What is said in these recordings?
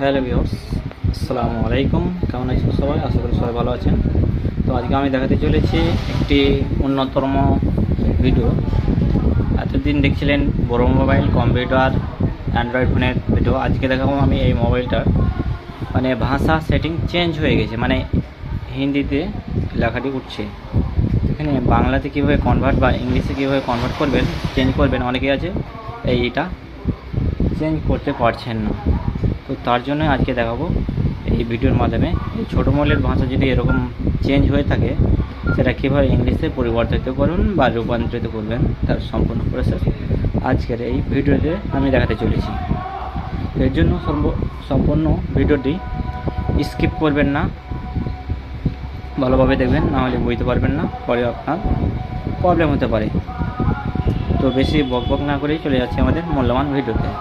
Hello viewers, আসসালামু আলাইকুম। কেমন আছেন সবাই? আশা করি সবাই ভালো আছেন। তো আজকে আমি দেখাতে চলেছি একটি উন্নততম ভিডিও। এতদিন দেখছিলেন বড় মোবাইল, কম্পিউটার, অ্যান্ড্রয়েড ফোনের ভিডিও। আজকে দেখাবো আমি এই মোবাইলটার ভাষা সেটিং চেঞ্জ হয়ে গেছে, হিন্দিতে লেখাটি উঠছে। এখানে বাংলাতে কীভাবে কনভার্ট বা ইংলিশে কীভাবে কনভার্ট করবেন, চেঞ্জ করবেন, অনেকেই আছে এইটা চেঞ্জ করতে পারছেন না। তো তার জন্য আজকে দেখাবো এই ভিডিওর মাধ্যমে এই ছোটো মোবাইলের ভাষা যদি এরকম চেঞ্জ হয়ে থাকে সেটা কীভাবে ইংলিশে পরিবর্তিত করুন বা রূপান্তরিত করবেন, তার সম্পূর্ণ প্রসেস আজকের এই ভিডিওতে আমি দেখাতে চলেছি। এর জন্য সম্পূর্ণ ভিডিওটি স্কিপ করবেন না, ভালোভাবে দেখবেন, নাহলে বুঝতে পারবেন না, পরে আপনার প্রবলেম হতে পারে। তো বেশি বকবক না করেই চলে যাচ্ছে আমাদের মূল্যবান ভিডিওতে।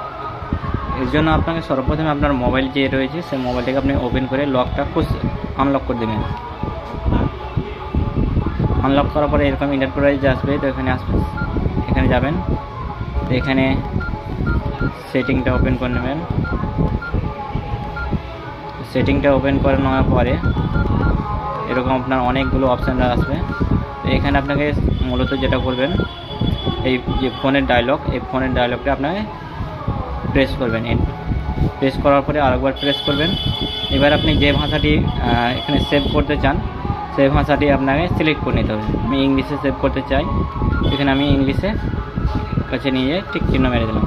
এর জন্য আপনাকে সর্বপ্রথমে আপনার মোবাইল যে রয়েছে সেই মোবাইলটাকে আপনি ওপেন করে লকটা আনলক করে দেবেন। আনলক করার পরে এরকম এন্টারপ্রাইজ আসবে, তো এখানে যাবেন। তো এখানে সেটিংটা ওপেন করে নেবেন। সেটিংটা ওপেন করে নেওয়ার পরে এরকম আপনার অনেকগুলো অপশান আসবে। তো এখানে আপনাকে মূলত যেটা করবেন, এই যে ফোনের ডায়লগ, এই ফোনের ডায়লগটা আপনাকে প্রেস করবেন। প্রেস করার পরে আরেকবার প্রেস করবেন। এবার আপনি যে ভাষাটি এখানে সেভ করতে চান সেই ভাষাটি আপনাকে সিলেক্ট করে নিতে হবে। আমি ইংলিশে সেভ করতে চাই, এখানে আমি ইংলিশে কাছে নিয়ে ঠিক চিহ্ন মেরে দিলাম।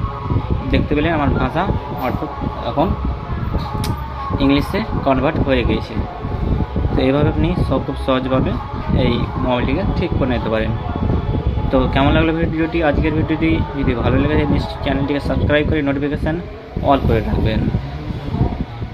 দেখতে পেলেন আমার ভাষা অর্থাৎ এখন ইংলিশে কনভার্ট হয়ে গিয়েছে। তো এইভাবে আপনি খুব সহজভাবে এই মোবাইলটিকে ঠিক করে নিতে পারেন। তো কেমন লাগলো ভিডিওটি? আজকের ভিডিওটি যদি ভালো লেগে যায় নিশ্চয়ই চ্যানেলটিকে সাবস্ক্রাইব করে নোটিফিকেশান অল করে রাখবেন।